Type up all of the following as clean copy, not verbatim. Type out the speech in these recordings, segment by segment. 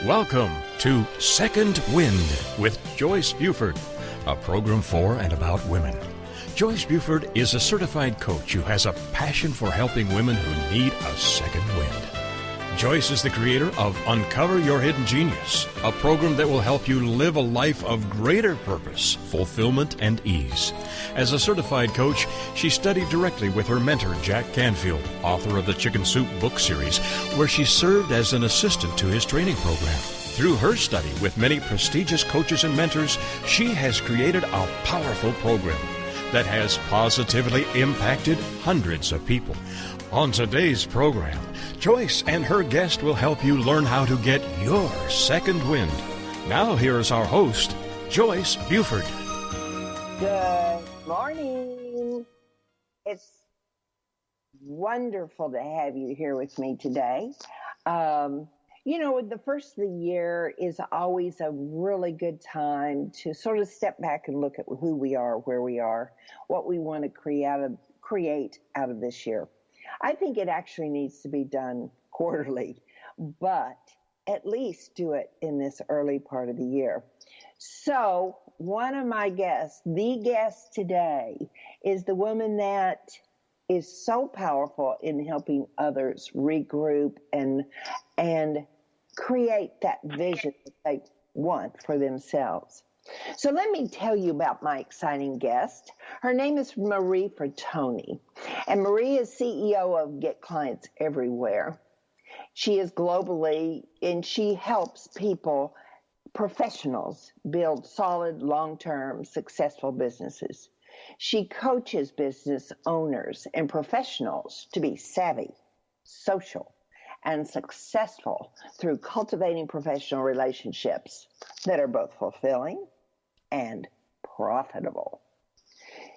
Welcome to Second Wind with Joyce Buford, a program for and about women. Joyce Buford is a certified coach who has a passion for helping women who need a second wind. Joyce is the creator of Uncover Your Hidden Genius, a program that will help you live a life of greater purpose, fulfillment, and ease. As a certified coach, she studied directly with her mentor, Jack Canfield, author of the Chicken Soup book series, where she served as an assistant to his training program. Through her study with many prestigious coaches and mentors, she has created a powerful program that has positively impacted hundreds of people. On today's program, Joyce and her guest will help you learn how to get your second wind. Now here is our host, Joyce Buford. Good morning. It's wonderful to have you here with me today. The first of the year is always a really good time to sort of step back and look at who we are, where we are, what we want to create out of this year. I think it actually needs to be done quarterly, but at least do it in this early part of the year. So one of my guests, the guest today, is the woman that is so powerful in helping others regroup and create that vision that they want for themselves. So let me tell you about my exciting guest. Her name is Marie Fertoni, and Marie is CEO of Get Clients Everywhere. She is globally, and she helps people, professionals, build solid, long-term, successful businesses. She coaches business owners and professionals to be savvy, social, and successful through cultivating professional relationships that are both fulfilling and profitable.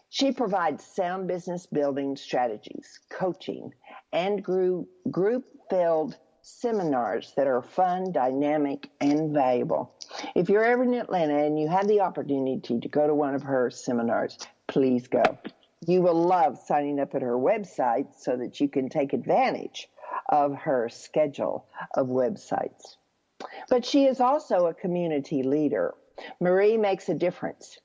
She provides sound business building strategies, coaching, and group-filled seminars that are fun, dynamic, and valuable. If you're ever in Atlanta and you have the opportunity to go to one of her seminars, please go. You will love signing up at her website so that you can take advantage of her schedule of websites. But she is also a community leader. Marie makes a difference.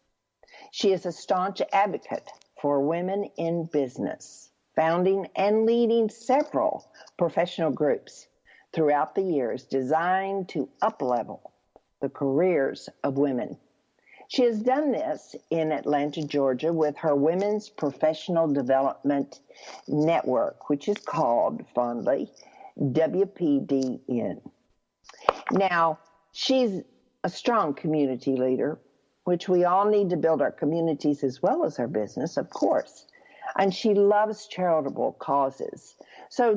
She is a staunch advocate for women in business, founding and leading several professional groups throughout the years designed to uplevel the careers of women. She has done this in Atlanta, Georgia, with her Women's Professional Development Network, which is called, fondly, WPDN. Now, she's a strong community leader, which we all need to build our communities as well as our business, of course. And she loves charitable causes. So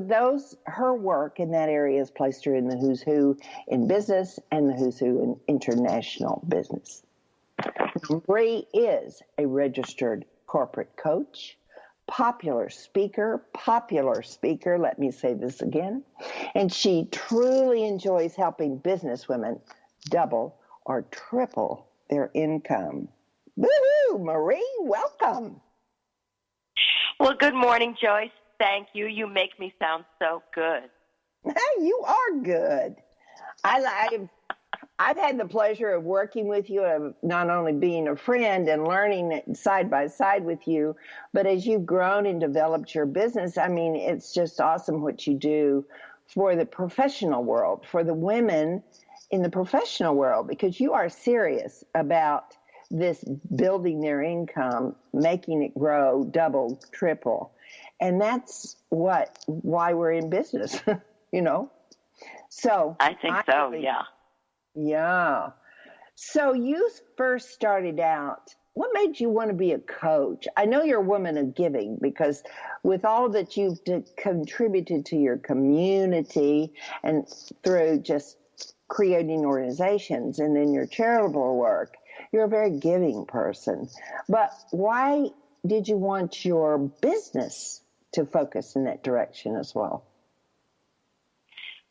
her work in that area has placed her in the who's who in business and the who's who in international business. Marie is a registered corporate coach, popular speaker, let me say this again, and she truly enjoys helping business women double or triple their income. Woo-hoo, Marie, welcome. Well, good morning, Joyce. Thank you. You make me sound so good. You are good. I've had the pleasure of working with you, of not only being a friend and learning side by side with you, but as you've grown and developed your business, I mean, it's just awesome what you do for the professional world, for the women in the professional world, because you are serious about this building their income, making it grow, double, triple. And that's why we're in business, So I think so, yeah. Yeah. So you first started out, what made you want to be a coach? I know you're a woman of giving because with all that you've contributed to your community and through just creating organizations and then your charitable work, you're a very giving person. But why did you want your business to focus in that direction as well?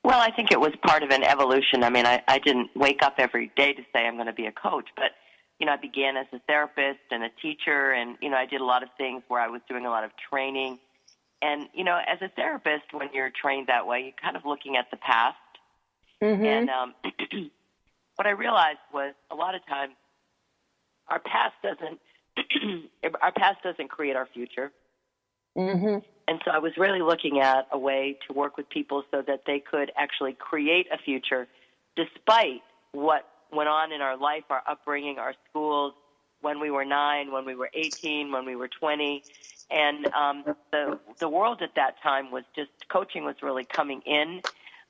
Well, I think it was part of an evolution. I mean, I didn't wake up every day to say I'm going to be a coach, but, I began as a therapist and a teacher, and, I did a lot of things where I was doing a lot of training. And, as a therapist, when you're trained that way, you're kind of looking at the past. Mm-hmm. And what I realized was a lot of times our past doesn't create our future. Mm-hmm. And so I was really looking at a way to work with people so that they could actually create a future despite what went on in our life, our upbringing, our schools, when we were 9, when we were 18, when we were 20. And the world at that time was just, coaching was really coming in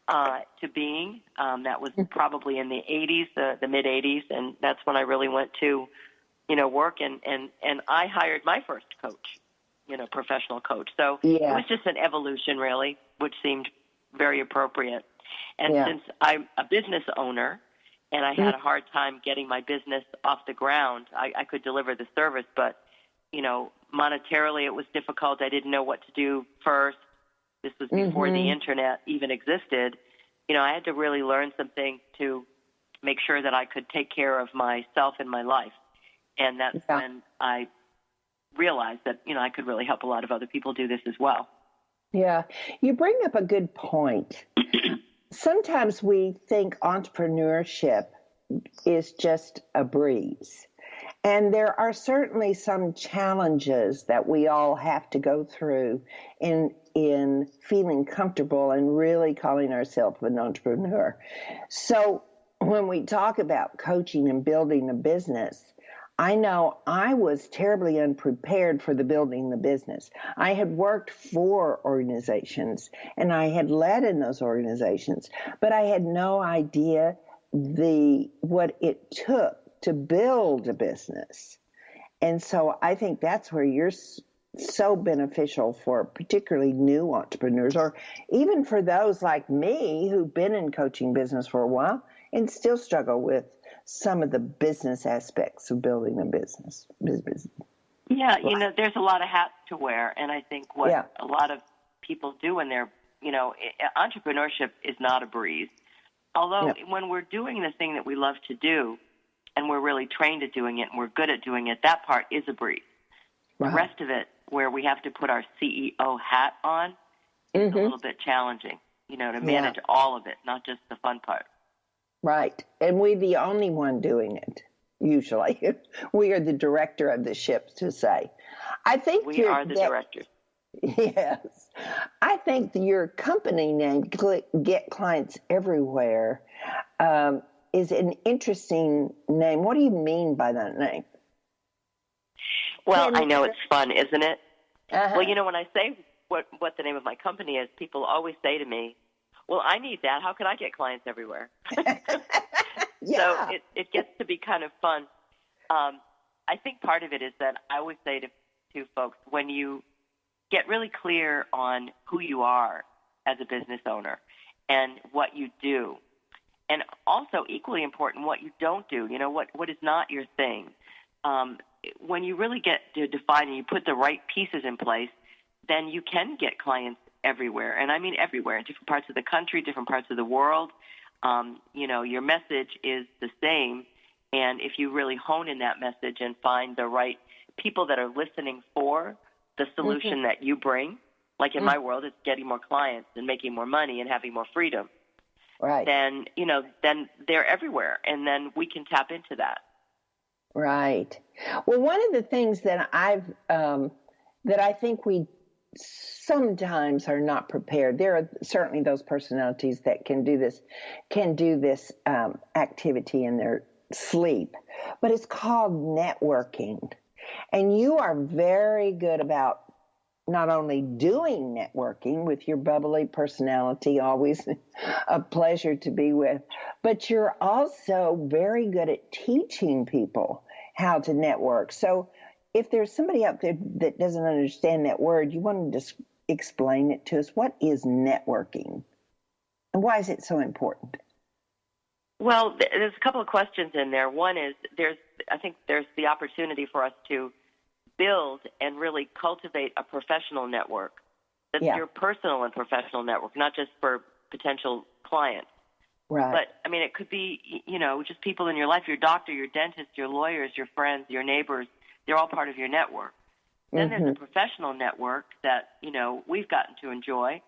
to being. That was probably in the 80s, the mid-80s, and that's when I really went to, work. And I hired my first coach, professional coach. So it was just an evolution, really, which seemed very appropriate. And since I'm a business owner and I had a hard time getting my business off the ground, I could deliver the service, but, monetarily it was difficult. I didn't know what to do first. This was before the internet even existed. I had to really learn something to make sure that I could take care of myself and my life. And that's when I realized that, I could really help a lot of other people do this as well. Yeah. You bring up a good point. Sometimes we think entrepreneurship is just a breeze. And there are certainly some challenges that we all have to go through in feeling comfortable and really calling ourselves an entrepreneur. So when we talk about coaching and building a business, I know I was terribly unprepared for the building the business. I had worked for organizations and I had led in those organizations, but I had no idea what it took to build a business. And so I think that's where you're so beneficial for particularly new entrepreneurs, or even for those like me who've been in coaching business for a while and still struggle with some of the business aspects of building a business. Yeah, there's a lot of hats to wear, and I think what a lot of people do when they're, entrepreneurship is not a breeze. Although when we're doing the thing that we love to do, and we're really trained at doing it, and we're good at doing it, that part is a breeze. The rest of it, where we have to put our CEO hat on, is a little bit challenging, to manage all of it, not just the fun part. Right. And we're the only one doing it, usually. We are the director of the ship, to say. I think we are the directors. Yes. I think your company name, Get Clients Everywhere, is an interesting name. What do you mean by that name? Well, I know it's fun, isn't it? Well, when I say what the name of my company is, people always say to me, well, I need that. How can I get clients everywhere? So it gets to be kind of fun. I think part of it is that I always say to folks, when you get really clear on who you are as a business owner and what you do, and also equally important, what you don't do, what is not your thing. When you really get to define and you put the right pieces in place, then you can get clients everywhere. And I mean everywhere, in different parts of the country, different parts of the world. Your message is the same. And if you really hone in that message and find the right people that are listening for the solution that you bring, like in my world, it's getting more clients and making more money and having more freedom. Right. Then they're everywhere, and then we can tap into that. Right. Well, one of the things that that I think we sometimes are not prepared. There are certainly those personalities that can do this activity in their sleep, but it's called networking. And you are very good about not only doing networking with your bubbly personality, always a pleasure to be with, but you're also very good at teaching people how to network. So if there's somebody out there that doesn't understand that word, you want to just explain it to us. What is networking? And why is it so important? Well, there's a couple of questions in there. One is I think there's the opportunity for us to build and really cultivate a professional network. That's your personal and professional network, not just for potential clients. Right. But, I mean, it could be, just people in your life, your doctor, your dentist, your lawyers, your friends, your neighbors. They're all part of your network. Then there's a professional network that, we've gotten to enjoy,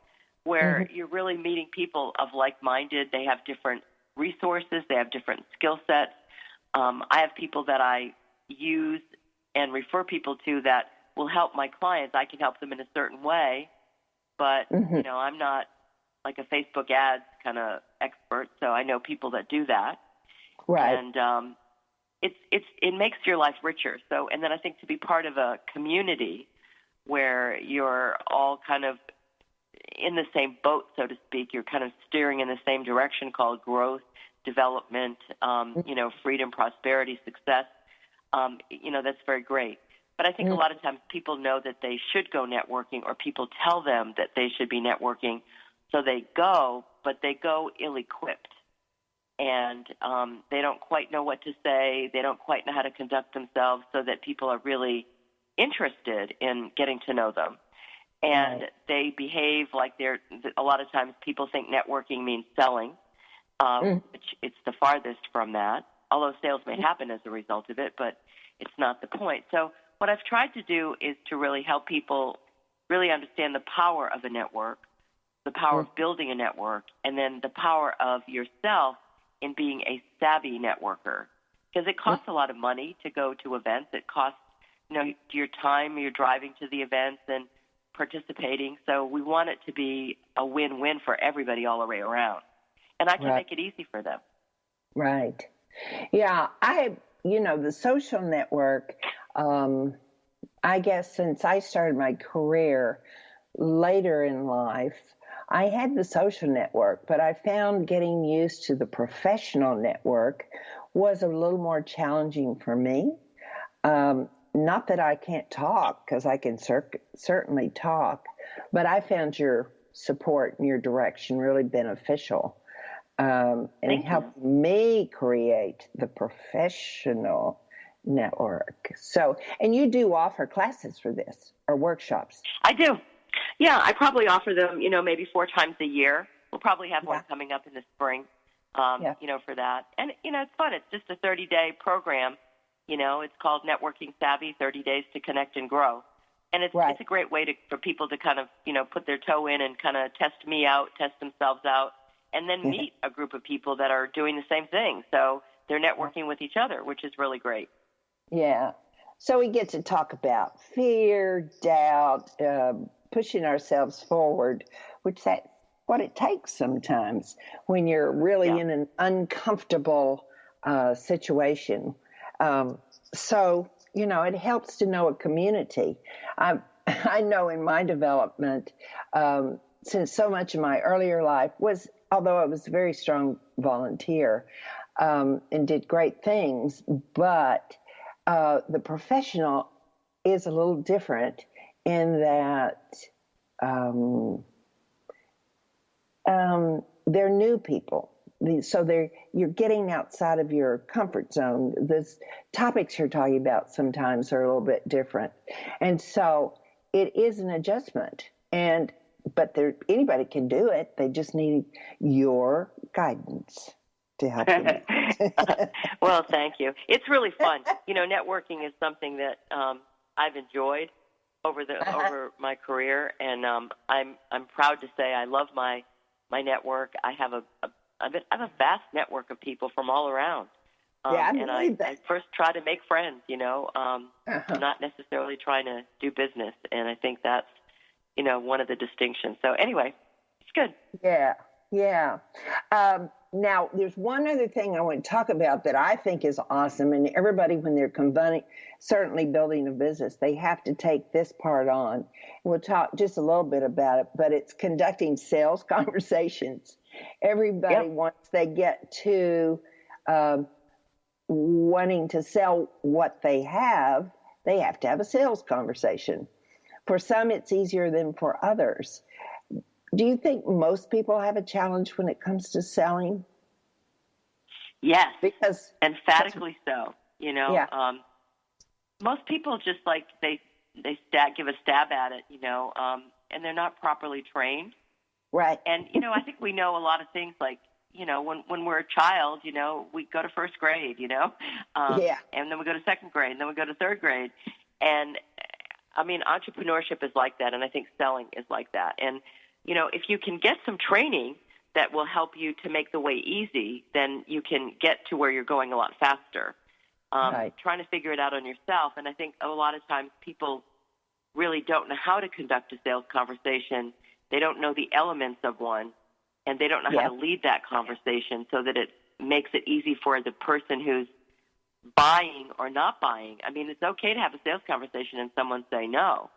where you're really meeting people of like-minded. They have different resources. They have different skill sets. I have people that I use and refer people to that will help my clients. I can help them in a certain way, but, I'm not like a Facebook ads kind of expert, so I know people that do that. Right. And it makes your life richer. So, and then I think to be part of a community where you're all kind of in the same boat, so to speak, you're kind of steering in the same direction called growth, development, freedom, prosperity, success. That's very great. But I think a lot of times people know that they should go networking, or people tell them that they should be networking, so they go, but they go ill-equipped. And they don't quite know what to say. They don't quite know how to conduct themselves so that people are really interested in getting to know them. And they behave like a lot of times people think networking means selling, which it's the farthest from that, although sales may happen as a result of it, but it's not the point. So what I've tried to do is to really help people really understand the power of a network, the power of building a network, and then the power of yourself in being a savvy networker. Because it costs a lot of money to go to events. It costs, your time, you're driving to the events and participating. So we want it to be a win-win for everybody all the way around. And I can make it easy for them. Right. Yeah, the social network, I guess since I started my career later in life, I had the social network, but I found getting used to the professional network was a little more challenging for me. Not that I can't talk, because I can certainly talk, but I found your support and your direction really beneficial. And it helped me create the professional network. So, and you do offer classes for this, or workshops? I do. Yeah, I probably offer them, maybe 4 times a year. We'll probably have one coming up in the spring, for that. And, it's fun. It's just a 30-day program. It's called Networking Savvy, 30 Days to Connect and Grow. And it's a great way for people to kind of, put their toe in and kind of test me out, test themselves out, and then meet a group of people that are doing the same thing. So they're networking with each other, which is really great. Yeah. So we get to talk about fear, doubt, pushing ourselves forward, which that's what it takes sometimes when you're really in an uncomfortable situation. So, it helps to know a community. I know in my development, since so much of my earlier life was, although I was a very strong volunteer and did great things, but the professional is a little different in that they're new people. So you're getting outside of your comfort zone. The topics you're talking about sometimes are a little bit different. And so it is an adjustment. But anybody can do it. They just need your guidance to help them. Well, thank you. It's really fun. Networking is something that I've enjoyed over my career, and I'm proud to say I love my network. I have a vast network of people from all around. I first try to make friends. I'm not necessarily trying to do business, and I think that's one of the distinctions. So anyway, it's good. Yeah. Now, there's one other thing I want to talk about that I think is awesome, and everybody, when they're certainly building a business, they have to take this part on. We'll talk just a little bit about it, but it's conducting sales conversations. Everybody, once they get to wanting to sell what they have to have a sales conversation. For some, it's easier than for others. Do you think most people have a challenge when it comes to selling? Yes, because emphatically so. Most people just they give a stab at it, and they're not properly trained. Right. And I think we know a lot of things when we're a child, we go to first grade, and then we go to second grade, and then we go to third grade, and entrepreneurship is like that, and I think selling is like that. And if you can get some training that will help you to make the way easy, then you can get to where you're going a lot faster. Right. Trying to figure it out on yourself. And I think a lot of times people really don't know how to conduct a sales conversation. They don't know the elements of one, and they don't know how to lead that conversation so that it makes it easy for the person who's buying or not buying. I mean, it's okay to have a sales conversation and someone say no,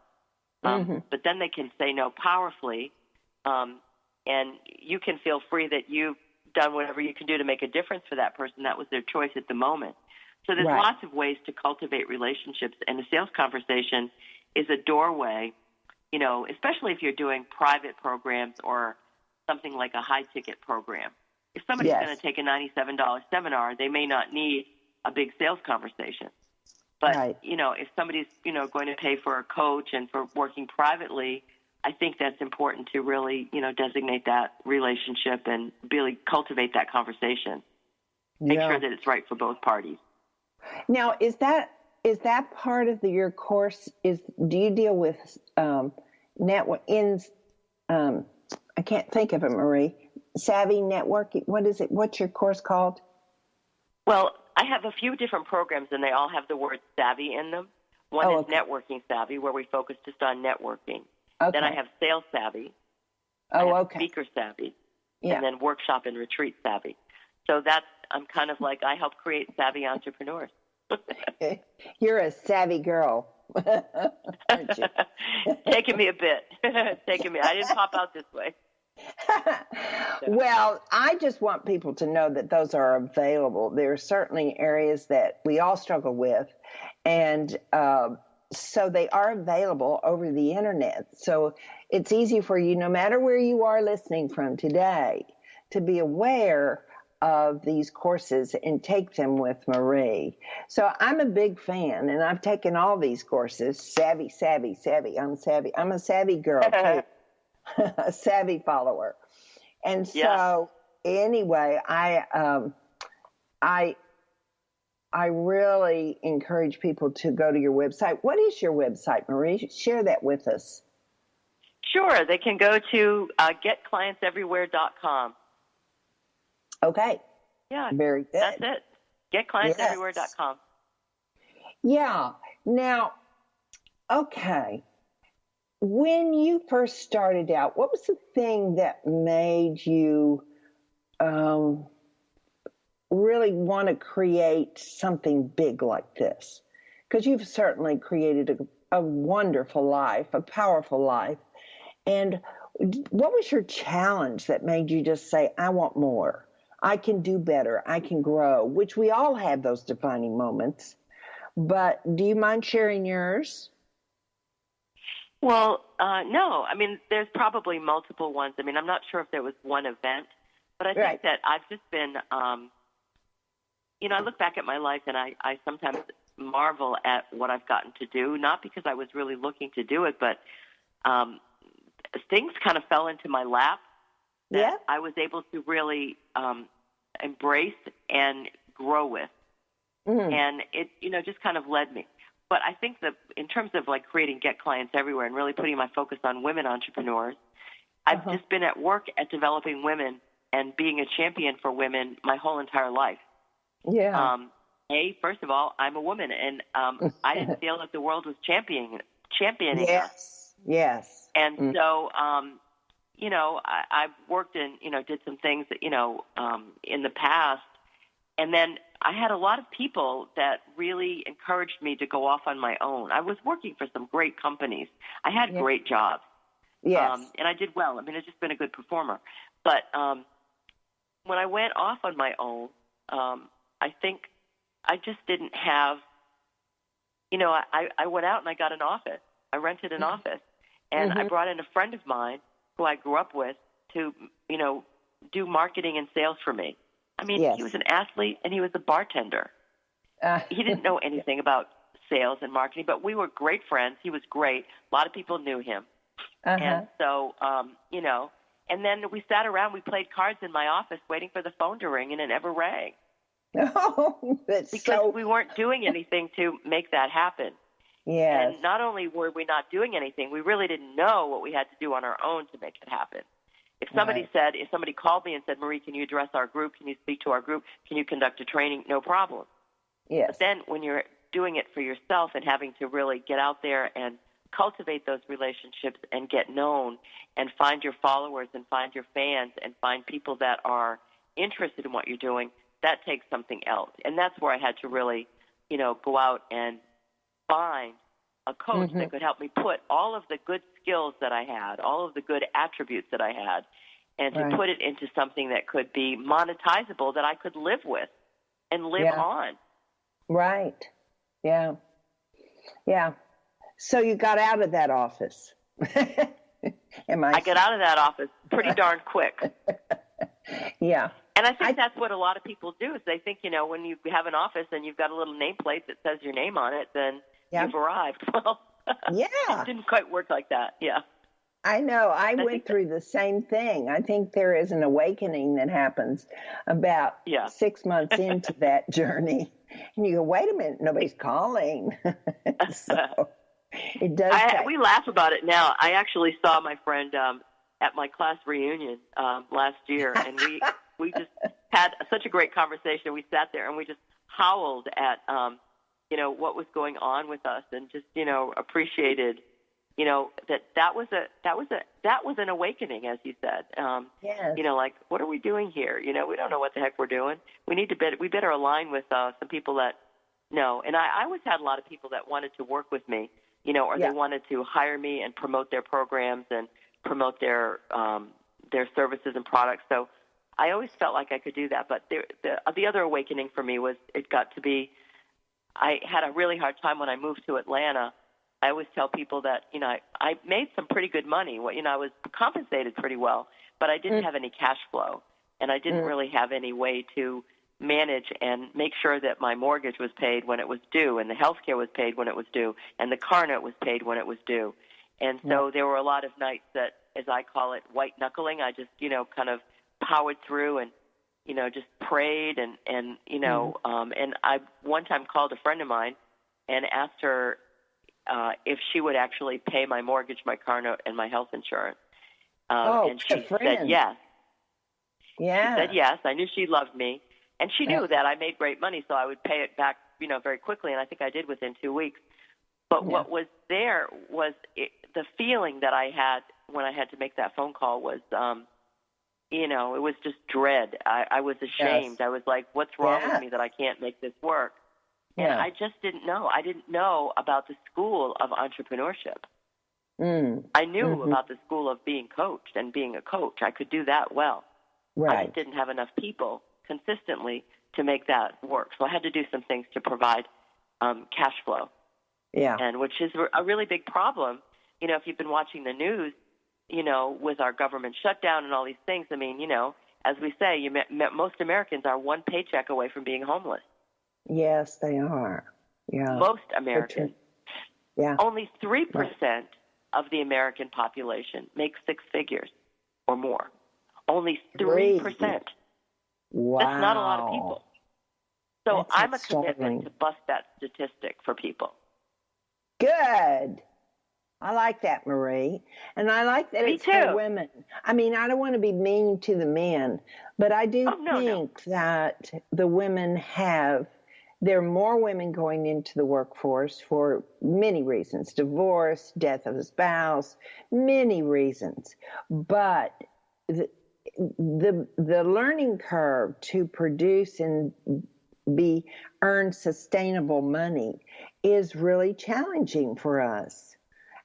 but then they can say no powerfully, and you can feel free that you've done whatever you can do to make a difference for that person. That was their choice at the moment. So there's lots of ways to cultivate relationships, and a sales conversation is a doorway, you know, especially if you're doing private programs or something like a high-ticket program. If somebody's going to take a $97 seminar, they may not need a big sales conversation. But, you know, if somebody's, you know, going to pay for a coach and for working privately, I think that's important to really, you know, designate that relationship and really cultivate that conversation. Make sure that it's right for both parties. Now, is that part of your course? Do you deal with network I can't think of it, Marie. Savvy networking. What is it? What's your course called? Well, I have a few different programs, and they all have the word savvy in them. One is Networking Savvy, where we focus just on networking. Okay. Then I have Sales Savvy. Speaker Savvy. And then Workshop and Retreat Savvy. So I'm kind of like, I help create savvy entrepreneurs. You're a savvy girl, aren't you? Taking me a bit. I didn't pop out this way. Well, I just want people to know that those are available. There are certainly areas that we all struggle with, and so they are available over the internet. So it's easy for you, no matter where you are listening from today, to be aware of these courses and take them with Marie. So I'm a big fan, and I've taken all these courses. Savvy. I'm savvy. I'm a savvy girl too. A savvy follower. And so anyway, I really encourage people to go to your website. What is your website, Marie? Share that with us. Sure. They can go to getclientseverywhere.com. Okay. Yeah. Very good. That's it. Getclientseverywhere.com. Yeah. Now, okay. When you first started out, what was the thing that made you really want to create something big like this? Because you've certainly created a wonderful life, a powerful life. And what was your challenge that made you just say, I want more? I can do better. I can grow, which we all have those defining moments. But do you mind sharing yours? Well, no. I mean, there's probably multiple ones. I mean, I'm not sure if there was one event, but I think that I've just been, you know, I look back at my life and I sometimes marvel at what I've gotten to do, not because I was really looking to do it, but things kind of fell into my lap that I was able to really embrace and grow with. Mm-hmm. And it, you know, just kind of led me. But I think that in terms of like creating Get Clients Everywhere and really putting my focus on women entrepreneurs, I've just been at work at developing women and being a champion for women my whole entire life. Yeah. First of all, I'm a woman, and I didn't feel that the world was championing her. Yes. And so, you know, I've worked and, you know, did some things that, you know, in the past. And then I had a lot of people that really encouraged me to go off on my own. I was working for some great companies. I had great jobs. Yes. And I did well. I mean, I've just been a good performer. But when I went off on my own, I think I just didn't have, you know, I went out and I got an office. I rented an office. And I brought in a friend of mine who I grew up with to, you know, do marketing and sales for me. I mean, he was an athlete and he was a bartender. He didn't know anything about sales and marketing, but we were great friends. He was great. A lot of people knew him. And so, you know, and then we sat around, we played cards in my office waiting for the phone to ring, and it never rang. Oh, because we weren't doing anything to make that happen. Yes. And not only were we not doing anything, we really didn't know what we had to do on our own to make it happen. If somebody called me and said, Marie, can you address our group? Can you speak to our group? Can you conduct a training? No problem. Yes. But then when you're doing it for yourself and having to really get out there and cultivate those relationships and get known and find your followers and find your fans and find people that are interested in what you're doing, that takes something else. And that's where I had to really, go out and find a coach that could help me put all of the good skills that I had, all of the good attributes that I had, and to put it into something that could be monetizable, that I could live with and live on. Right. Yeah. Yeah. So you got out of that office. I got out of that office pretty darn quick. Yeah. And I think that's what a lot of people do, is they think, when you have an office and you've got a little nameplate that says your name on it, then you've arrived. Well, it didn't quite work like that. Yeah. I know. I went through the same thing. I think there is an awakening that happens about 6 months into that journey. And you go, wait a minute, nobody's calling. So it does. We laugh about it now. I actually saw my friend at my class reunion last year, and we just had such a great conversation. We sat there and we just howled at what was going on with us, and just appreciated that was an awakening, as you said. Yes. Like, what are we doing here? We don't know what the heck we're doing. We better align with some people that know. And I always had a lot of people that wanted to work with me, or they wanted to hire me and promote their programs and promote their services and products. So I always felt like I could do that. But the other awakening for me was, it got to be, I had a really hard time when I moved to Atlanta. I always tell people that, I made some pretty good money. I was compensated pretty well, but I didn't have any cash flow, and I didn't really have any way to manage and make sure that my mortgage was paid when it was due, and the health care was paid when it was due, and the car note was paid when it was due. And so there were a lot of nights that, as I call it, white knuckling. I just, kind of powered through and, just prayed and I one time called a friend of mine and asked her if she would actually pay my mortgage, my car note, and my health insurance. And she said yes. Yeah. She said yes. I knew she loved me. And she knew that I made great money, so I would pay it back, very quickly. And I think I did within 2 weeks. But what was there was the feeling that I had when I had to make that phone call was, it was just dread. I was ashamed. I was like, what's wrong with me that I can't make this work? And I just didn't know. I didn't know about the school of entrepreneurship. I knew about the school of being coached and being a coach. I could do that well. Right. I just didn't have enough people consistently to make that work. So I had to do some things to provide cash flow. Yeah. And which is a really big problem. If you've been watching the news, with our government shutdown and all these things, I mean, as we say, most Americans are one paycheck away from being homeless. Yes, they are. Yeah. Most Americans. Yeah. Only 3% of the American population makes six figures or more. Only 3%. Wow. That's not a lot of people. So That's I'm a commitment to bust that statistic for people. Good. I like that, Marie. And I like that it's for women. I mean, I don't want to be mean to the men, but I do think that the women there are more women going into the workforce for many reasons: divorce, death of a spouse, many reasons. But the learning curve to produce and earn sustainable money is really challenging for us.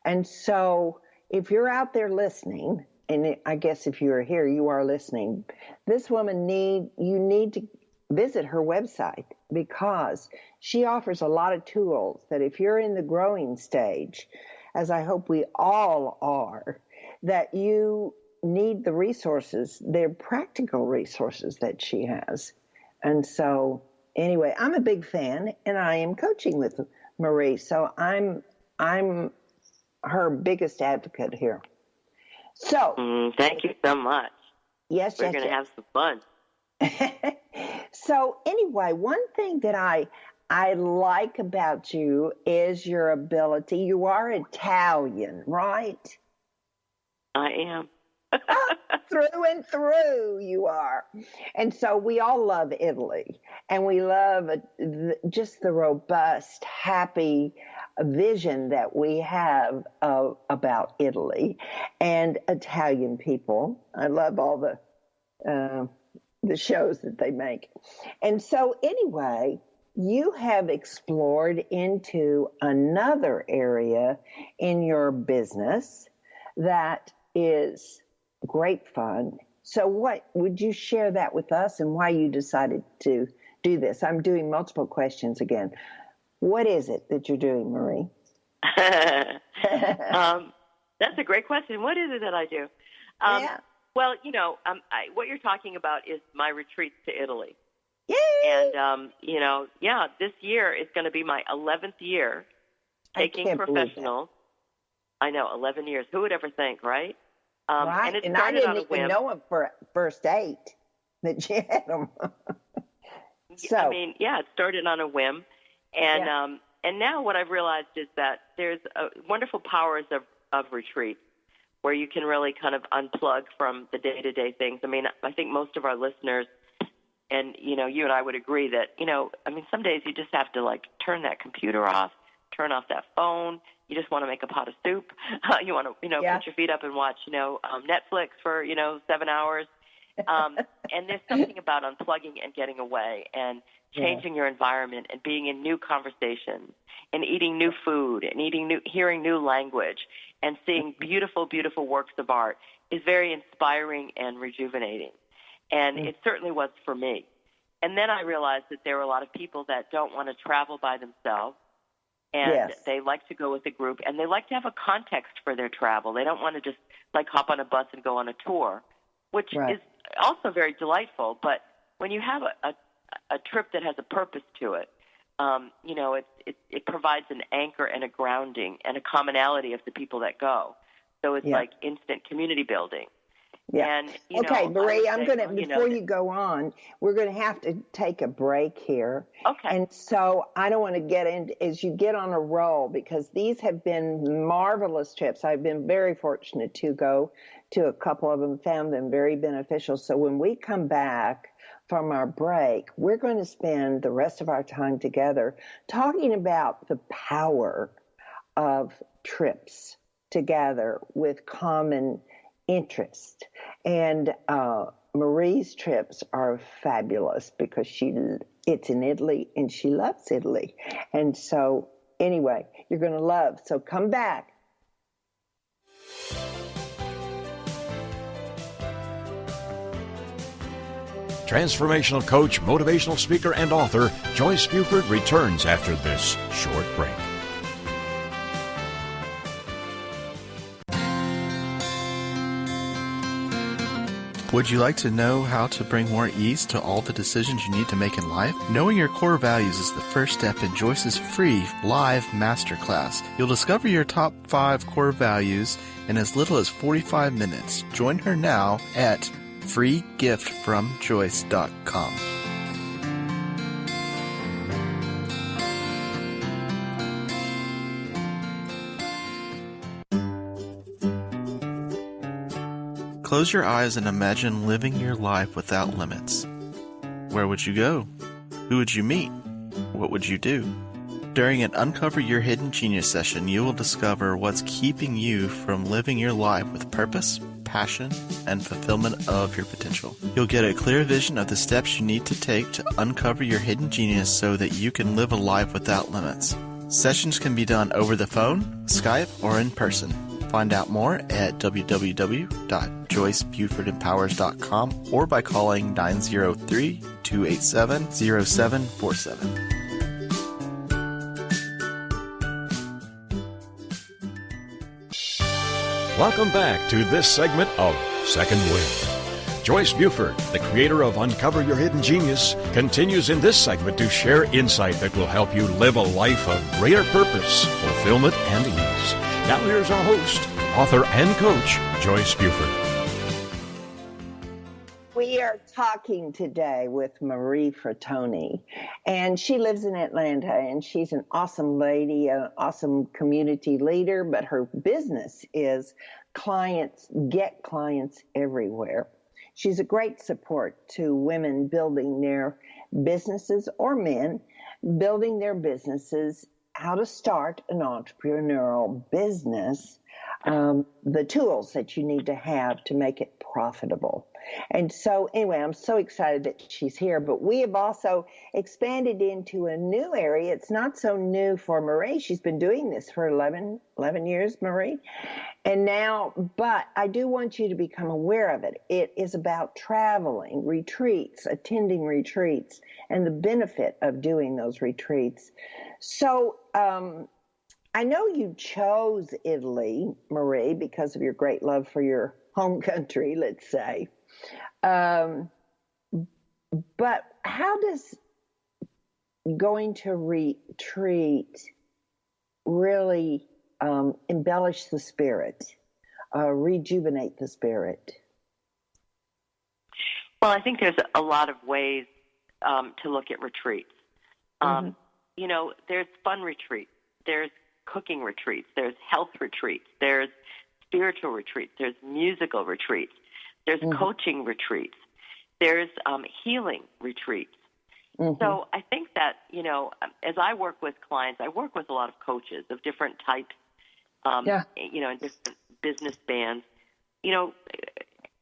And so if you're out there listening, and I guess if you're here, you are listening, this woman you need to visit her website, because she offers a lot of tools that if you're in the growing stage, as I hope we all are, that you need the resources. They're practical resources that she has. And so anyway, I'm a big fan, and I am coaching with Marie. So I'm her biggest advocate here. So thank you so much. Yes, we're going to have some fun. So anyway, one thing that I like about you is your ability. You are Italian, right? I am. Through and through, you are. And so we all love Italy, and we love just the robust, happy vision that we have about Italy and Italian people. I love all the shows that they make. And so anyway, you have explored into another area in your business that is great fun. So what would you share that with us and why you decided to do this? I'm doing multiple questions again. What is it that you're doing, Marie? That's a great question. What is it that I do? Well, what you're talking about is my retreats to Italy. Yay! And, this year is going to be my 11th year taking professionals. I know, 11 years. Who would ever think, right? Right. And I didn't even know them for first 8 that you had them. So, I mean, it started on a whim. And and now what I've realized is that there's wonderful powers of retreat where you can really kind of unplug from the day-to-day things. I mean, I think most of our listeners, and, you and I would agree that, some days you just have to, turn that computer off, turn off that phone. You just want to make a pot of soup. You want to, put your feet up and watch, Netflix for, 7 hours. And there's something about unplugging and getting away and changing your environment and being in new conversations and eating new food and hearing new language and seeing beautiful, beautiful works of art is very inspiring and rejuvenating. And it certainly was for me. And then I realized that there were a lot of people that don't want to travel by themselves. And they like to go with a group, and they like to have a context for their travel. They don't want to just, hop on a bus and go on a tour, which is also very delightful. But when you have a trip that has a purpose to it, it provides an anchor and a grounding and a commonality of the people that go. So it's like instant community building. Yeah. And, okay, Marie, I'm going to, before you go on, we're going to have to take a break here. Okay. And so I don't want to get into, as you get on a roll, because these have been marvelous trips. I've been very fortunate to go to a couple of them, found them very beneficial. So when we come back from our break, we're going to spend the rest of our time together talking about the power of trips together with common interest. And Marie's trips are fabulous because it's in Italy and she loves Italy. And so anyway, you're going to love. So come back. Transformational coach, motivational speaker, and author Joyce Buford returns after this short break. Would you like to know how to bring more ease to all the decisions you need to make in life? Knowing your core values is the first step in Joyce's free live masterclass. You'll discover your top 5 core values in as little as 45 minutes. Join her now at freegiftfromjoyce.com. Close your eyes and imagine living your life without limits. Where would you go? Who would you meet? What would you do? During an Uncover Your Hidden Genius session, you will discover what's keeping you from living your life with purpose, passion, and fulfillment of your potential. You'll get a clear vision of the steps you need to take to uncover your hidden genius so that you can live a life without limits. Sessions can be done over the phone, Skype, or in person. Find out more at www.joycebufordempowers.com or by calling 903-287-0747. Welcome back to this segment of Second Wind. Joyce Buford, the creator of Uncover Your Hidden Genius, continues in this segment to share insight that will help you live a life of greater purpose, fulfillment, and ease. Now here's our host, author and coach, Joyce Buford. We are talking today with Marie Frattoni, and she lives in Atlanta, and she's an awesome lady, an awesome community leader, but her business is get clients everywhere. She's a great support to women building their businesses, or men building their businesses, how to start an entrepreneurial business, the tools that you need to have to make it profitable. And so anyway, I'm so excited that she's here, but we have also expanded into a new area. It's not so new for Marie. She's been doing this for 11 years, Marie. And now, but I do want you to become aware of it. It is about traveling, retreats, attending retreats, and the benefit of doing those retreats. So, I know you chose Italy, Marie, because of your great love for your home country, let's say. But how does going to retreat really embellish the spirit, rejuvenate the spirit? Well, I think there's a lot of ways to look at retreats. You know, there's fun retreats. There's cooking retreats. There's health retreats. There's spiritual retreats. There's musical retreats. There's coaching retreats. There's healing retreats. So I think that, you know, as I work with clients, I work with a lot of coaches of different types, you know, in different business bands. You know,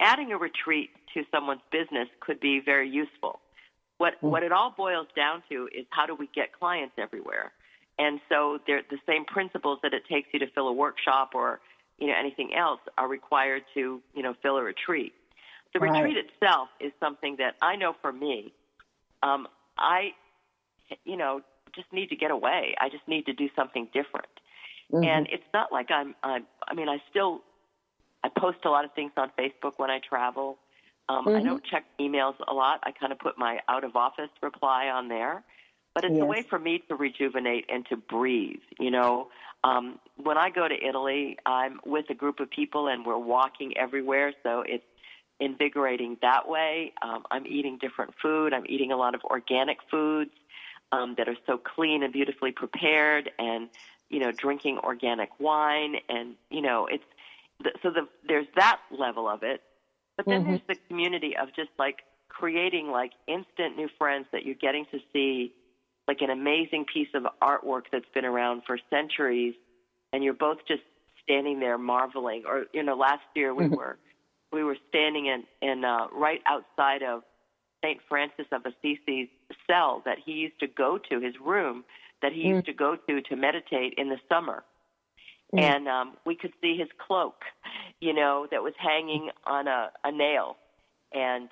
adding a retreat to someone's business could be very useful. What it all boils down to is, how do we get clients everywhere? And so they're the same principles that it takes you to fill a workshop or, you know, anything else are required to, you know, fill a retreat. The retreat itself is something that I know for me, I, you know, just need to get away. I just need to do something different. And it's not like I post a lot of things on Facebook when I travel. I don't check emails a lot. I kind of put my out-of-office reply on there. But it's a way for me to rejuvenate and to breathe, you know. When I go to Italy, I'm with a group of people and we're walking everywhere, so it's invigorating that way. I'm eating different food. I'm eating a lot of organic foods that are so clean and beautifully prepared, and, you know, drinking organic wine. And, you know, there's that level of it. But then there's the community of just, like, creating, like, instant new friends that you're getting to see, like an amazing piece of artwork that's been around for centuries, and you're both just standing there marveling. Or, you know, last year we were standing in right outside of St. Francis of Assisi's cell that he used to go to, his room that he used to go to meditate in the summer. And we could see his cloak, you know, that was hanging on a nail. And,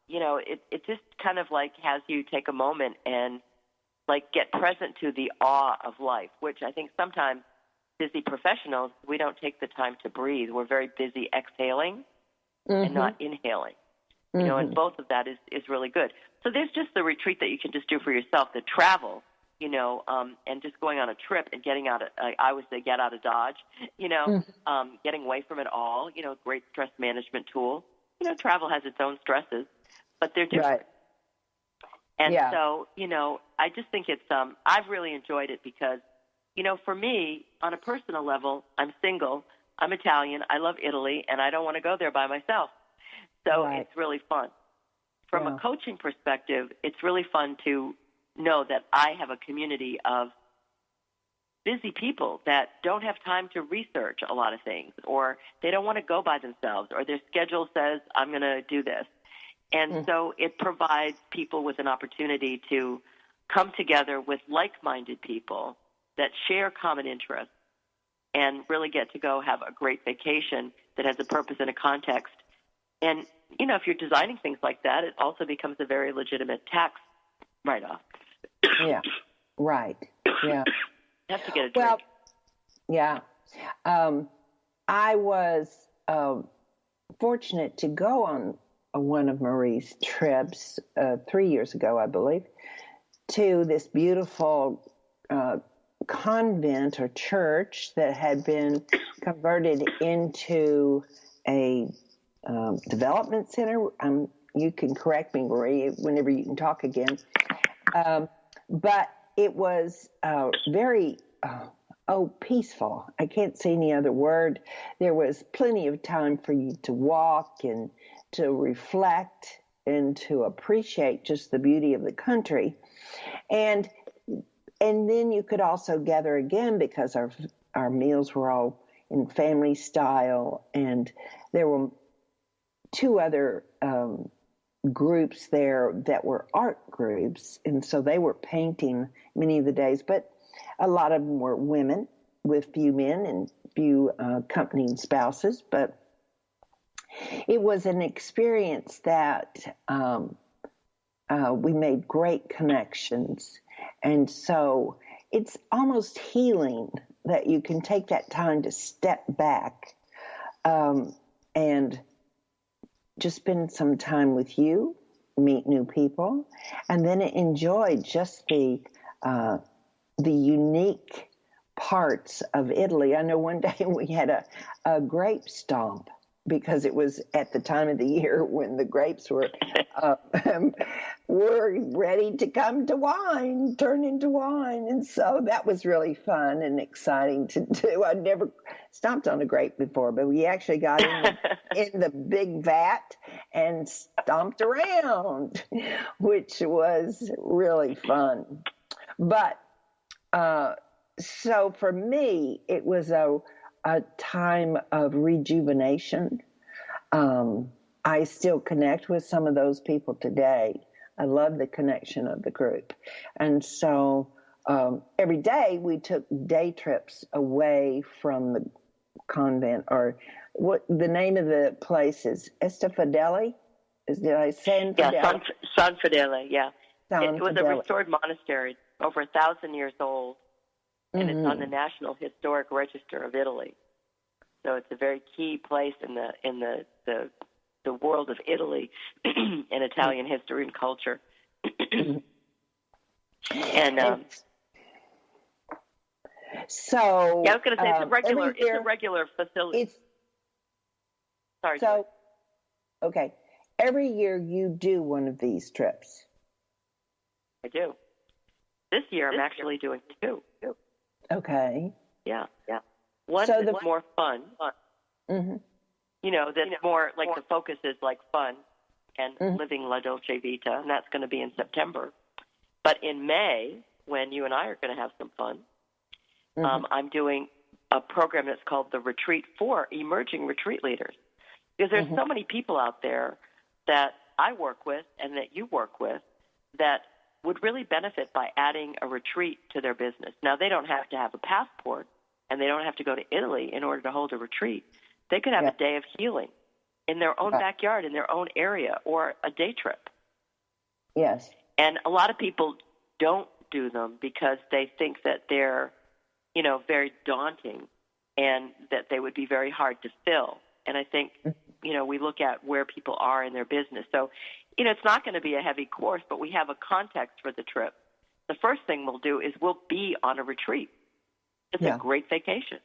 you know, it just kind of like has you take a moment and, like, get present to the awe of life, which I think sometimes busy professionals, we don't take the time to breathe. We're very busy exhaling and not inhaling. You know, and both of that is really good. So there's just the retreat that you can just do for yourself, the travel, you know, and just going on a trip and getting out of, I would say, get out of Dodge, you know, getting away from it all, you know, great stress management tool. You know, travel has its own stresses, but they're different. Right. And so, you know, I just think it's, I've really enjoyed it because, you know, for me, on a personal level, I'm single, I'm Italian, I love Italy, and I don't want to go there by myself. So it's really fun. From a coaching perspective, it's really fun to know that I have a community of busy people that don't have time to research a lot of things, or they don't want to go by themselves, or their schedule says, I'm going to do this. And so it provides people with an opportunity to come together with like-minded people that share common interests and really get to go have a great vacation that has a purpose and a context. And, you know, if you're designing things like that, it also becomes a very legitimate tax write-off. Yeah, right, yeah. You have to get a drink. Well, yeah. I was fortunate to go on one of Marie's trips 3 years ago, I believe, to this beautiful convent or church that had been converted into a development center. You can correct me, Marie, whenever you can talk again. But it was very peaceful. I can't say any other word. There was plenty of time for you to walk and to reflect and to appreciate just the beauty of the country. And then you could also gather again because our meals were all in family style, and there were two other groups there that were art groups, and so they were painting many of the days, but a lot of them were women with few men and few accompanying spouses. But it was an experience that we made great connections. And so it's almost healing that you can take that time to step back and just spend some time with you, meet new people, and then enjoy just the unique parts of Italy. I know one day we had a grape stomp because it was at the time of the year when the grapes were ready to turn into wine. And so that was really fun and exciting to do. I'd never stomped on a grape before, but we actually got in the big vat and stomped around, which was really fun. But so for me, it was a time of rejuvenation. I still connect with some of those people today. I love the connection of the group. And so every day we took day trips away from the convent, or what the name of the place is, Estafadeli? Did I say Fidele? Yeah, San Fidele, yeah. It was Fidele. a restored monastery, over 1,000 years old, and it's on the National Historic Register of Italy. So it's a very key place in the world of Italy and Italian history and culture. And so yeah, I was going to say it's a regular facility. Sorry. So okay, every year you do one of these trips. I do. This year I'm actually doing two. Okay. Yeah. One is more fun. Mm-hmm. You know, that's more like the focus is like fun and living La Dolce Vita, and that's going to be in September. But in May, when you and I are going to have some fun, I'm doing a program that's called the Retreat for Emerging Retreat Leaders. Because there's so many people out there that I work with and that you work with that would really benefit by adding a retreat to their business. Now, they don't have to have a passport, and they don't have to go to Italy in order to hold a retreat. They could have a day of healing in their own backyard, in their own area, or a day trip. Yes. And a lot of people don't do them because they think that they're, very daunting and that they would be very hard to fill. And I think, we look at where people are in their business. So, it's not going to be a heavy course, but we have a context for the trip. The first thing we'll do is we'll be on a retreat. It's a great vacation.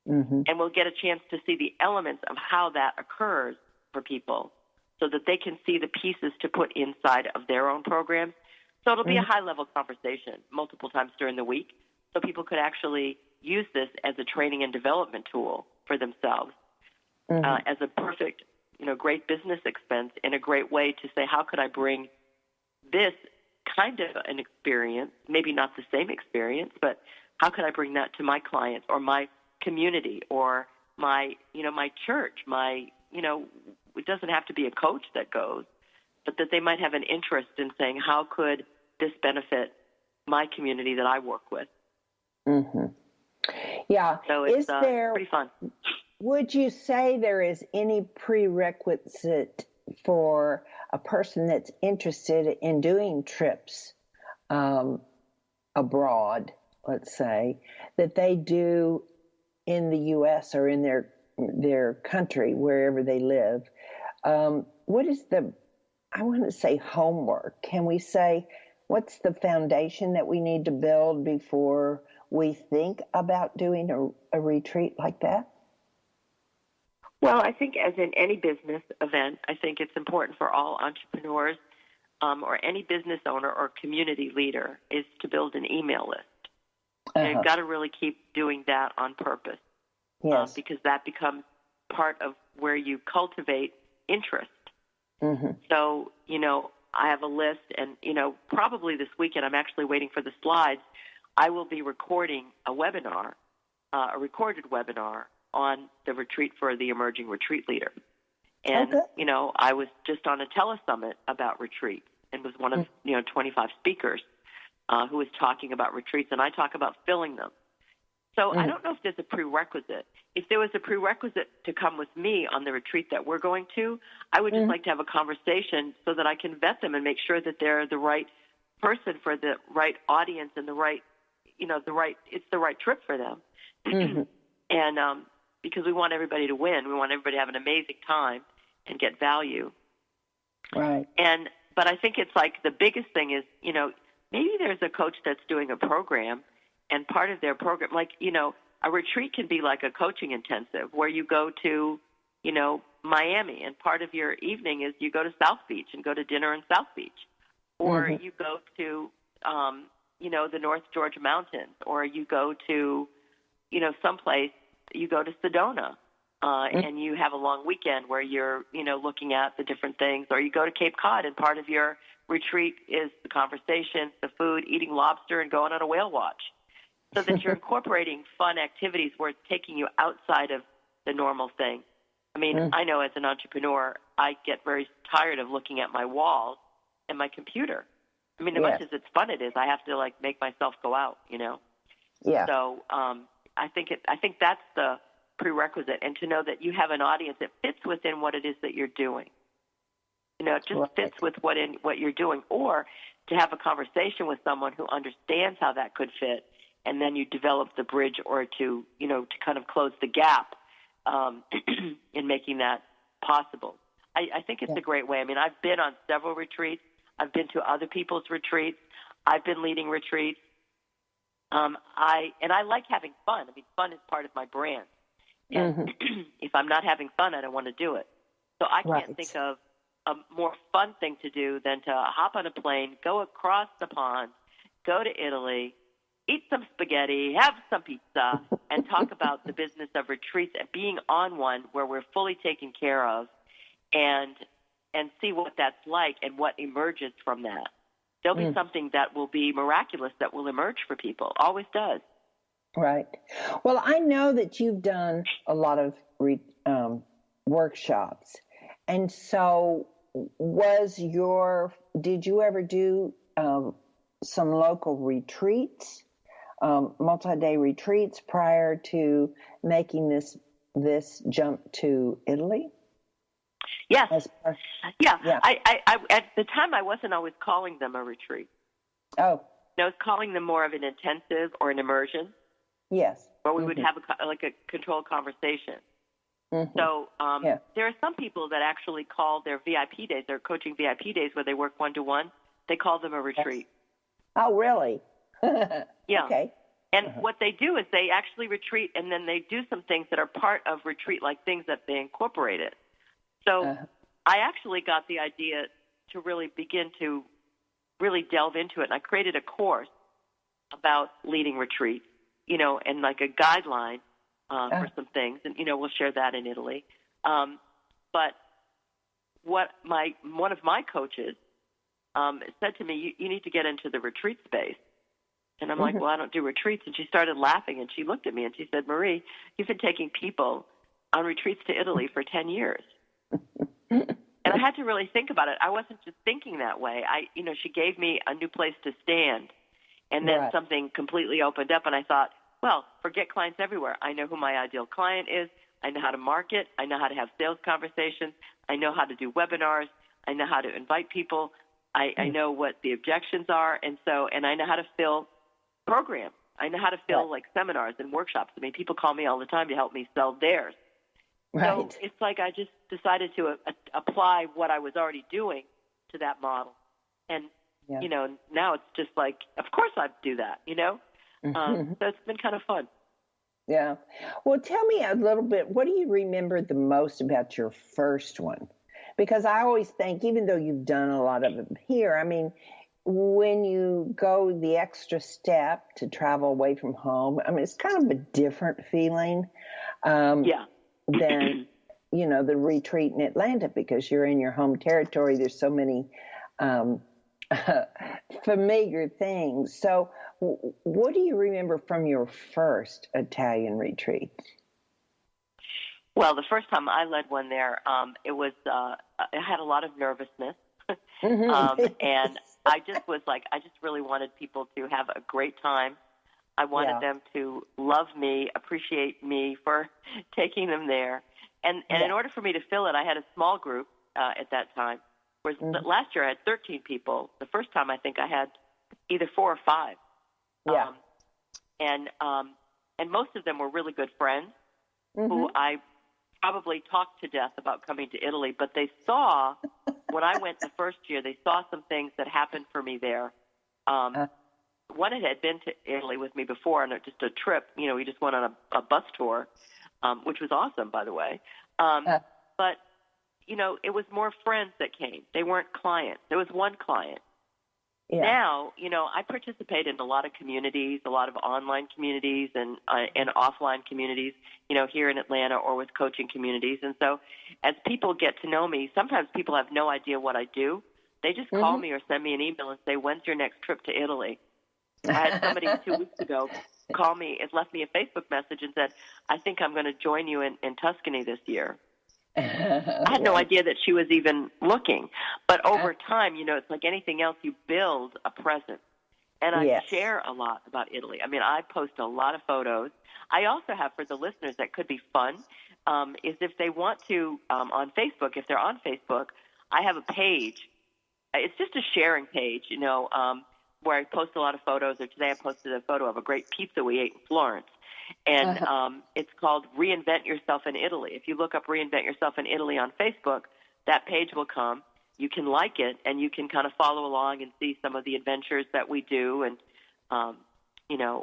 Mm-hmm. And we'll get a chance to see the elements of how that occurs for people so that they can see the pieces to put inside of their own programs. So it'll be a high-level conversation multiple times during the week so people could actually use this as a training and development tool for themselves as a perfect, great business expense in a great way to say, how could I bring this kind of an experience, maybe not the same experience, but how could I bring that to my clients or my community or my church, it doesn't have to be a coach that goes, but that they might have an interest in saying, how could this benefit my community that I work with? Mm-hmm. Yeah. So it's pretty fun. Would you say there is any prerequisite for a person that's interested in doing trips abroad, let's say, that they do in the U.S. or in their country, wherever they live? What is I want to say homework. Can we say, what's the foundation that we need to build before we think about doing a retreat like that? Well, I think as in any business event, I think it's important for all entrepreneurs or any business owner or community leader is to build an email list. And you've got to really keep doing that on purpose. Yes. Because that becomes part of where you cultivate interest. So, I have a list, and, probably this weekend, I'm actually waiting for the slides. I will be recording a webinar, a recorded webinar on the retreat for the emerging retreat leader. And, I was just on a telesummit about retreats and was one of, 25 speakers who was talking about retreats, and I talk about filling them. So I don't know if there's a prerequisite. If there was a prerequisite to come with me on the retreat that we're going to, I would just like to have a conversation so that I can vet them and make sure that they're the right person for the right audience and it's the right trip for them. And because we want everybody to win. We want everybody to have an amazing time and get value. Right. But I think it's like the biggest thing is, maybe there's a coach that's doing a program, and part of their program, a retreat can be like a coaching intensive where you go to, Miami, and part of your evening is you go to South Beach and go to dinner in South Beach. Or you go to, the North Georgia mountains, or you go to, someplace, you go to Sedona, and you have a long weekend where you're, looking at the different things, or you go to Cape Cod, and part of your retreat is the conversation, the food, eating lobster, and going on a whale watch. So that you're incorporating fun activities where it's taking you outside of the normal thing. I mean, I know as an entrepreneur, I get very tired of looking at my walls and my computer. I mean, as much as it's fun it is, I have to make myself go out, Yeah. So I think that's the prerequisite, and to know that you have an audience that fits within what it is that you're doing. It just fits with what you're doing, or to have a conversation with someone who understands how that could fit, and then you develop the bridge, or to kind of close the gap in making that possible. I think it's a great way. I mean, I've been on several retreats. I've been to other people's retreats. I've been leading retreats. I like having fun. I mean, fun is part of my brand. And if I'm not having fun, I don't want to do it. So I can't think of a more fun thing to do than to hop on a plane, go across the pond, go to Italy, eat some spaghetti, have some pizza, and talk about the business of retreats and being on one where we're fully taken care of, and see what that's like and what emerges from that. There'll be something that will be miraculous that will emerge for people. Always does. Right. Well, I know that you've done a lot of workshops. And so did you ever do some local retreats, multi-day retreats prior to making this jump to Italy? Yes. Yeah. I at the time, I wasn't always calling them a retreat. Oh. I was calling them more of an intensive or an immersion. Yes. Where we would have a controlled conversation. So there are some people that actually call their VIP days, their coaching VIP days, where they work one-to-one, they call them a retreat. Oh, really? Yeah. Okay. And what they do is they actually retreat, and then they do some things that are part of retreat, like things that they incorporated. So I actually got the idea to really begin to really delve into it. And I created a course about leading retreats, and like a guideline for some things. And, we'll share that in Italy. But what one of my coaches said to me, you need to get into the retreat space. And I'm like, well, I don't do retreats. And she started laughing, and she looked at me and she said, Marie, you've been taking people on retreats to Italy for 10 years. And I had to really think about it. I wasn't just thinking that way. She gave me a new place to stand, and then something completely opened up, and I thought, well, forget clients everywhere. I know who my ideal client is. I know how to market. I know how to have sales conversations. I know how to do webinars. I know how to invite people. I know what the objections are, and I know how to fill programs. I know how to fill like seminars and workshops. I mean, people call me all the time to help me sell theirs. Right. So it's like I just decided to apply what I was already doing to that model. And, now it's just like, of course I'd do that, So it's been kind of fun. Yeah. Well, tell me a little bit, what do you remember the most about your first one? Because I always think, even though you've done a lot of them here, I mean, when you go the extra step to travel away from home, I mean, it's kind of a different feeling Yeah. than, the retreat in Atlanta, because you're in your home territory. There's so many um, familiar things. So, what do you remember from your first Italian retreat? Well, the first time I led one there, it had a lot of nervousness. And I just really wanted people to have a great time. I wanted them to love me, appreciate me for taking them there. And in order for me to fill it, I had a small group at that time. Whereas last year I had 13 people. The first time I think I had either 4 or 5. Yeah. And most of them were really good friends who I probably talked to death about coming to Italy, but they saw, when I went the first year, they saw some things that happened for me there. One had been to Italy with me before on just a trip. We just went on a bus tour, which was awesome, by the way. But, it was more friends that came. They weren't clients. There was one client. Yeah. Now, I participate in a lot of communities, a lot of online communities and offline communities, here in Atlanta or with coaching communities. And so as people get to know me, sometimes people have no idea what I do. They just call me or send me an email and say, when's your next trip to Italy? I had somebody 2 weeks ago call me and left me a Facebook message and said, I think I'm going to join you in Tuscany this year. I had no idea that she was even looking. But over time, it's like anything else, you build a presence. And I share a lot about Italy. I mean, I post a lot of photos. I also have, for the listeners, that could be fun, is if they want to, on Facebook, if they're on Facebook, I have a page. It's just a sharing page, where I post a lot of photos. Or today I posted a photo of a great pizza we ate in Florence. And it's called Reinvent Yourself in Italy. If you look up Reinvent Yourself in Italy on Facebook, that page will come. You can like it, and you can kind of follow along and see some of the adventures that we do. And,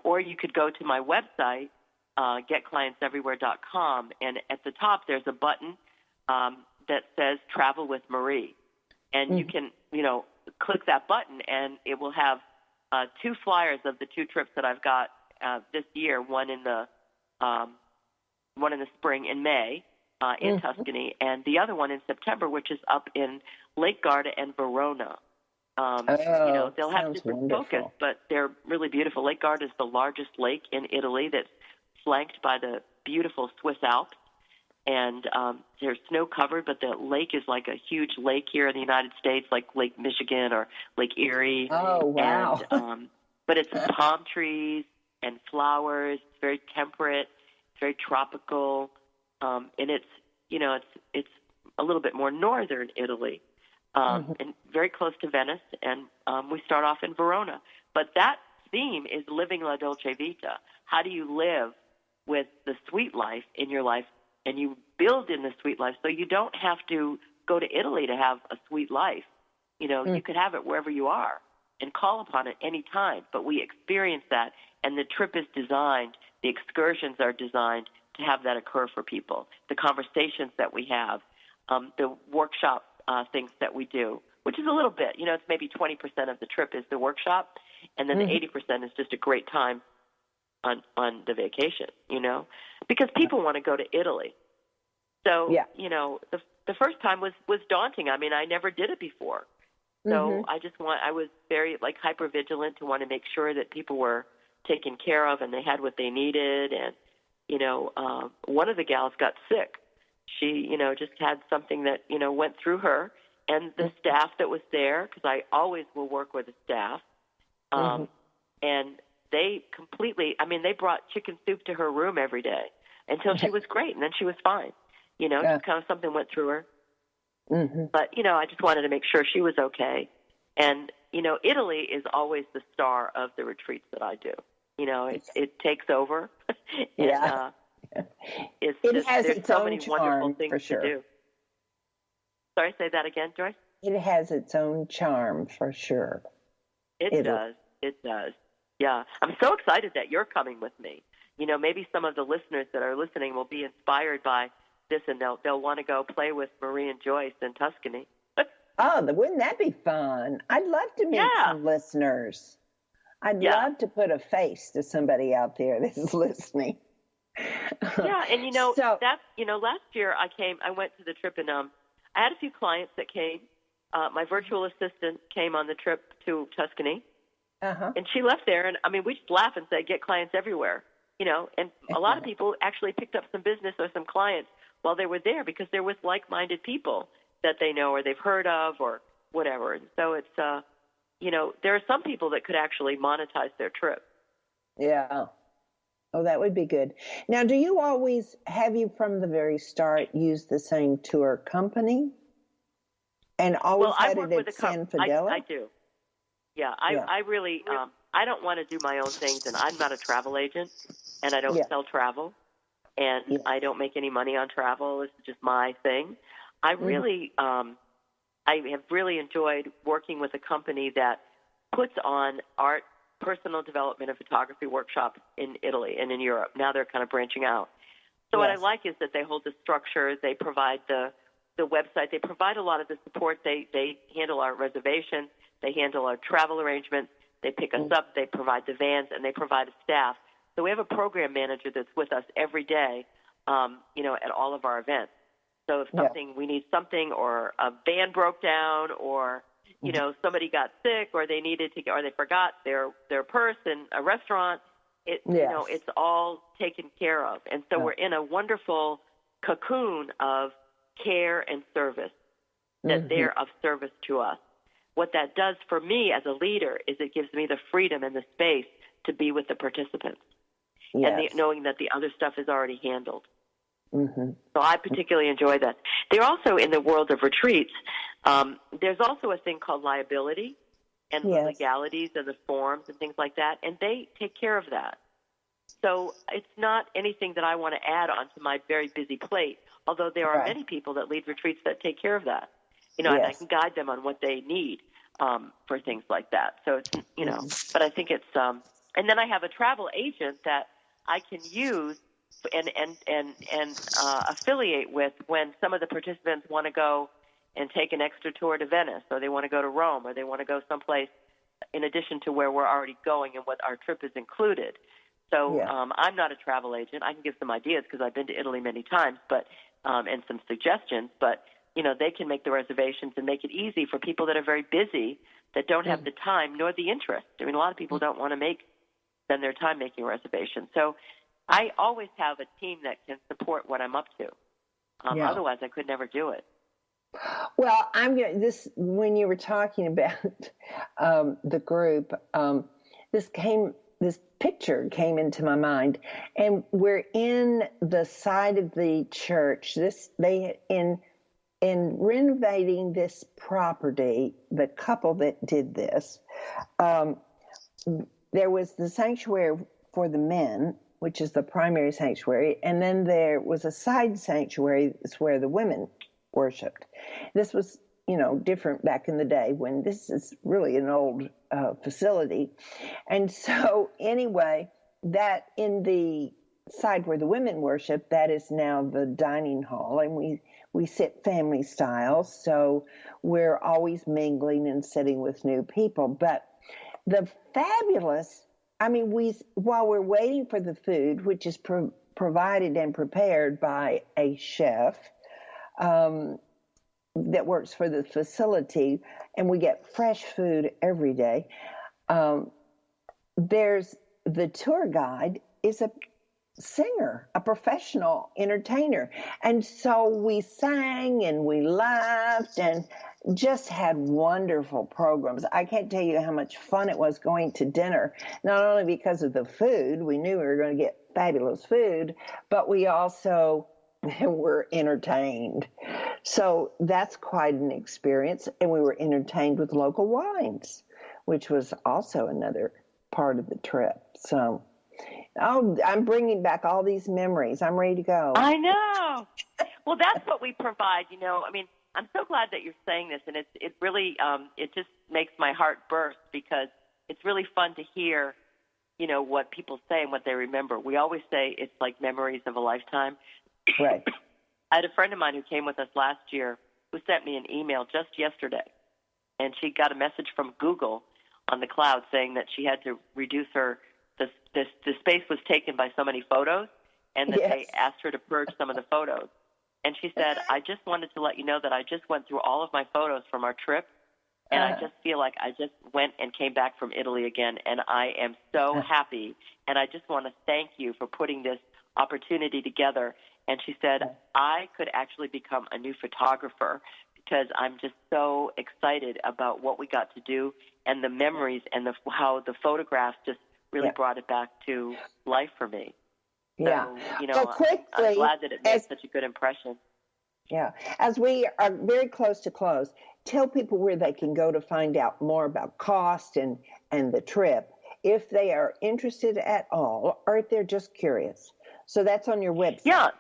or you could go to my website, getclientseverywhere.com, and at the top there's a button that says Travel with Marie. And you can, click that button, and it will have 2 flyers of the 2 trips that I've got this year, one in the spring in May in Tuscany, and the other one in September, which is up in Lake Garda and Verona. They'll have different focus, but they're really beautiful. Lake Garda is the largest lake in Italy that's flanked by the beautiful Swiss Alps, and they're snow-covered, but the lake is like a huge lake here in the United States, like Lake Michigan or Lake Erie. Oh, wow. And, but it's palm trees and flowers. It's very temperate. It's very tropical, and it's a little bit more northern Italy, and very close to Venice. And we start off in Verona. But that theme is living la dolce vita. How do you live with the sweet life in your life, and you build in the sweet life, so you don't have to go to Italy to have a sweet life. You could have it wherever you are and call upon it any time. But we experience that. And the trip is designed, the excursions are designed to have that occur for people. The conversations that we have, the workshop things that we do, which is a little bit, it's maybe 20% of the trip is the workshop, and then the 80% is just a great time on the vacation, because people want to go to Italy. So, the first time was daunting. I mean, I never did it before. So I was very hyper vigilant to want to make sure that people were taken care of and they had what they needed. And, one of the gals got sick. She, just had something that, went through her, and the staff that was there, because I always will work with the staff. And they they brought chicken soup to her room every day until she was great. And then she was fine. Just kind of something went through her. But, I just wanted to make sure she was okay. And, Italy is always the star of the retreats that I do. It takes over. Yeah. It has there's its so own many charm, wonderful things for sure. to do. Sorry, say that again, Joyce? It has its own charm, for sure. It does. It does. Yeah. I'm so excited that you're coming with me. Maybe some of the listeners that are listening will be inspired by this, and they'll want to go play with Marie and Joyce in Tuscany. Oh, wouldn't that be fun? I'd love to meet Yeah. some listeners. I'd Yeah. love to put a face to somebody out there that's listening. Yeah, and So- last year I went to the trip, and I had a few clients that came. My virtual assistant came on the trip to Tuscany, and she left there, and I mean, we just laugh and say, get clients everywhere, and a lot of people actually picked up some business or some clients while they were there because they're with like-minded people that they know or they've heard of or whatever. And so it's, there are some people that could actually monetize their trip. Yeah. Oh, that would be good. Now, do you always, have you from the very start used the same tour company? And always had it at San Fidel? I do. Yeah, I really, I don't want to do my own things, and I'm not a travel agent, and I don't sell travel, and I don't make any money on travel. This is just my thing. I really, I have really enjoyed working with a company that puts on art, personal development, and photography workshops in Italy and in Europe. Now they're kind of branching out. So what I like is that they hold the structure, they provide the website, they provide a lot of the support, they handle our reservations, they handle our travel arrangements, they pick us up, they provide the vans, and they provide a staff. So we have a program manager that's with us every day, at all of our events. So if we need something, or a van broke down, or somebody got sick, or they needed to, or they forgot their purse in a restaurant, it's all taken care of. And so we're in a wonderful cocoon of care and service, that they're of service to us. What that does for me as a leader is it gives me the freedom and the space to be with the participants, and knowing that the other stuff is already handled. So I particularly enjoy that. They're also, in the world of retreats, there's also a thing called liability and the legalities and the forms and things like that, and they take care of that. So it's not anything that I want to add on to my very busy plate, although there are many people that lead retreats that take care of that. And I can guide them on what they need for things like that. So it's, but I think it's, and then I have a travel agent that I can use and affiliate with when some of the participants want to go and take an extra tour to Venice, or they want to go to Rome, or they want to go someplace in addition to where we're already going and what our trip is included. So I'm not a travel agent. I can give some ideas because I've been to Italy many times, but and some suggestions. But they can make the reservations and make it easy for people that are very busy, that don't have the time nor the interest. I mean, a lot of people don't want to spend their time making reservations. So I always have a team that can support what I'm up to. Otherwise, I could never do it. Well, when you were talking about the group, this picture came into my mind, and we're in the side of the church. In renovating this property, the couple that did this, there was the sanctuary for the men, which is the primary sanctuary, and then there was a side sanctuary where the women worshipped. This was, different back in the day, when this is really an old facility. And so anyway, that in the side where the women worship, that is now the dining hall, and we sit family style, so we're always mingling and sitting with new people. But the fabulous, while we're waiting for the food, which is provided and prepared by a chef that works for the facility, and we get fresh food every day, there's the tour guide is a singer, a professional entertainer. And so we sang and we laughed and just had wonderful programs. I can't tell you how much fun it was going to dinner, not only because of the food, we knew we were going to get fabulous food, but we also were entertained. So that's quite an experience. And we were entertained with local wines, which was also another part of the trip. So I'm bringing back all these memories. I'm ready to go. I know. Well, that's what we provide, I'm so glad that you're saying this, and it really it just makes my heart burst, because it's really fun to hear, what people say and what they remember. We always say it's like memories of a lifetime. Right. I had a friend of mine who came with us last year, who sent me an email just yesterday, and she got a message from Google on the cloud saying that she had to reduce the space was taken by so many photos, and that they asked her to purge some of the photos. And she said, I just wanted to let you know that I just went through all of my photos from our trip, and I just feel like I just went and came back from Italy again, and I am so happy, and I just want to thank you for putting this opportunity together. And she said, I could actually become a new photographer because I'm just so excited about what we got to do and the memories and how the photographs just really brought it back to life for me. Yeah. So, so quickly, I'm glad that it made such a good impression. Yeah. As we are very close to close, tell people where they can go to find out more about cost and the trip, if they are interested at all, or if they're just curious. So that's on your website. Yeah.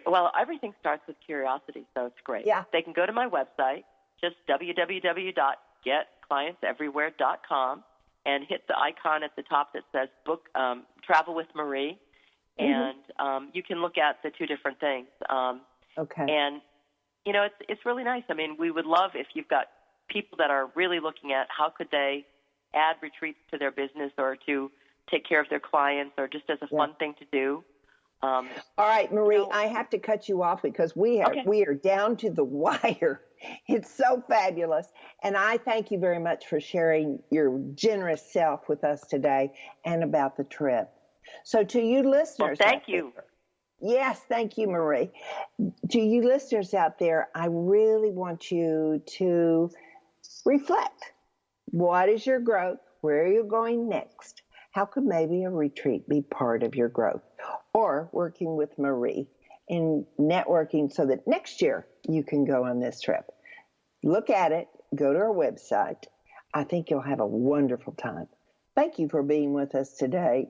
Well, everything starts with curiosity, so it's great. Yeah. They can go to my website, just www.getclientseverywhere.com, and hit the icon at the top that says "Book Travel with Marie," and you can look at the two different things. Okay. And it's really nice. I mean, we would love if you've got people that are really looking at how could they add retreats to their business or to take care of their clients or just as a fun thing to do. All right, Marie, I have to cut you off because we are down to the wire. It's so fabulous. And I thank you very much for sharing your generous self with us today and about the trip. So to you listeners. Well, thank you. Yes, thank you, Marie. To you listeners out there, I really want you to reflect. What is your growth? Where are you going next? How could maybe a retreat be part of your growth? Or working with Marie in networking so that next year you can go on this trip. Look at it. Go to our website. I think you'll have a wonderful time. Thank you for being with us today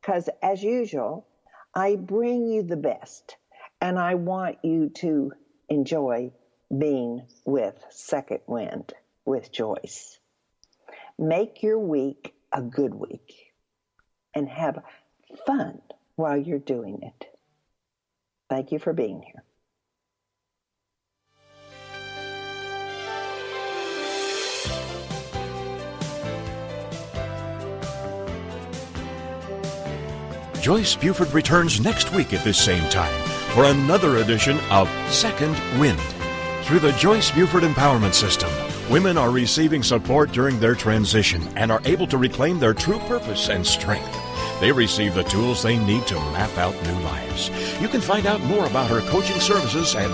because, as usual, I bring you the best, and I want you to enjoy being with Second Wind with Joyce. Make your week a good week and have fun while you're doing it. Thank you for being here. Joyce Buford returns next week at this same time for another edition of Second Wind. Through the Joyce Buford Empowerment System, women are receiving support during their transition and are able to reclaim their true purpose and strength. They receive the tools they need to map out new lives. You can find out more about her coaching services at